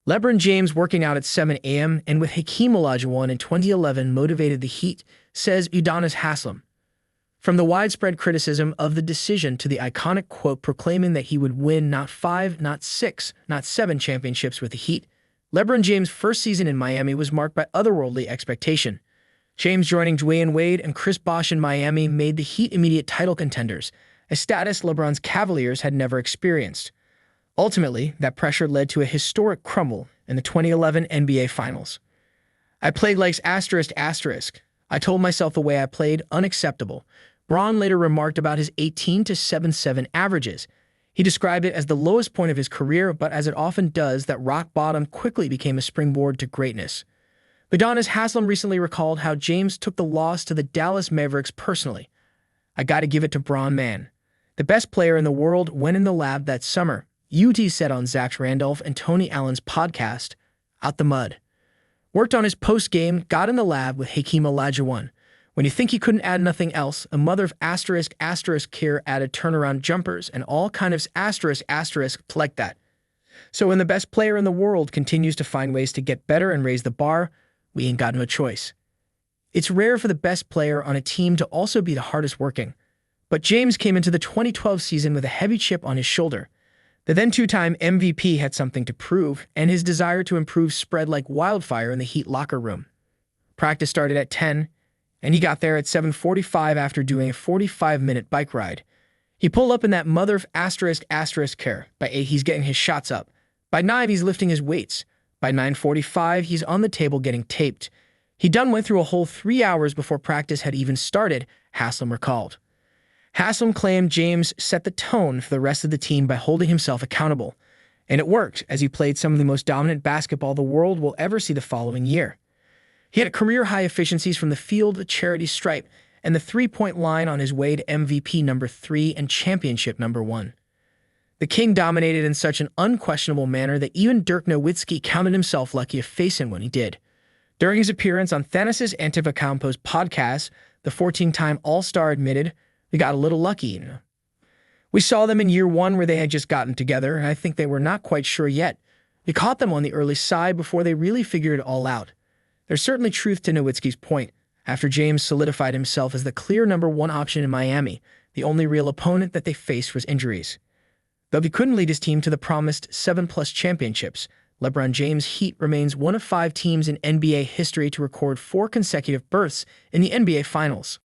LeBron James working out at 7 a.m. and with Hakeem Olajuwon in 2011 motivated the Heat, says Udonis Haslem. From the widespread criticism of the decision to the iconic quote proclaiming that he would win not 5, not 6, not 7 championships with the Heat, LeBron James' first season in Miami was marked by otherworldly expectation. James joining Dwayne Wade and Chris Bosh in Miami made the Heat immediate title contenders, a status LeBron's Cavaliers had never experienced. Ultimately, that pressure led to a historic crumble in the 2011 NBA Finals. I played like ***. I told myself the way I played, unacceptable. Bron later remarked about his 18-7-7 averages. He described it as the lowest point of his career, but as it often does, that rock bottom quickly became a springboard to greatness. Udonis Haslem recently recalled how James took the loss to the Dallas Mavericks personally. I gotta give it to Bron, man. The best player in the world went in the lab that summer, UT said on Zach Randolph and Tony Allen's podcast, Out the Mud. Worked on his post-game, got in the lab with Hakeem Olajuwon. When you think he couldn't add nothing else, a mother of *** care added turnaround jumpers and all kind of *** like that. So when the best player in the world continues to find ways to get better and raise the bar, we ain't got no choice. It's rare for the best player on a team to also be the hardest working. But James came into the 2012 season with a heavy chip on his shoulder. The then two-time MVP had something to prove, and his desire to improve spread like wildfire in the Heat locker room. Practice started at 10, and he got there at 7:45 after doing a 45-minute bike ride. He pulled up in that mother of *** care. By 8, he's getting his shots up. By 9, he's lifting his weights. By 9:45, he's on the table getting taped. He done went through a whole 3 hours before practice had even started, Haslem recalled. Haslem claimed James set the tone for the rest of the team by holding himself accountable. And it worked, as he played some of the most dominant basketball the world will ever see the following year. He had career-high efficiencies from the field, the charity stripe, and the three-point line on his way to MVP number 3 and championship number 1. The King dominated in such an unquestionable manner that even Dirk Nowitzki counted himself lucky to face him when he did. During his appearance on Thanos' Antetokounmpo's podcast, the 14-time All-Star admitted, "We got a little lucky, We saw them in year 1 where they had just gotten together, and I think they were not quite sure yet. We caught them on the early side before they really figured it all out." There's certainly truth to Nowitzki's point. After James solidified himself as the clear number 1 option in Miami, the only real opponent that they faced was injuries. Though he couldn't lead his team to the promised 7+ championships, LeBron James' Heat remains one of 5 teams in NBA history to record 4 consecutive berths in the NBA Finals.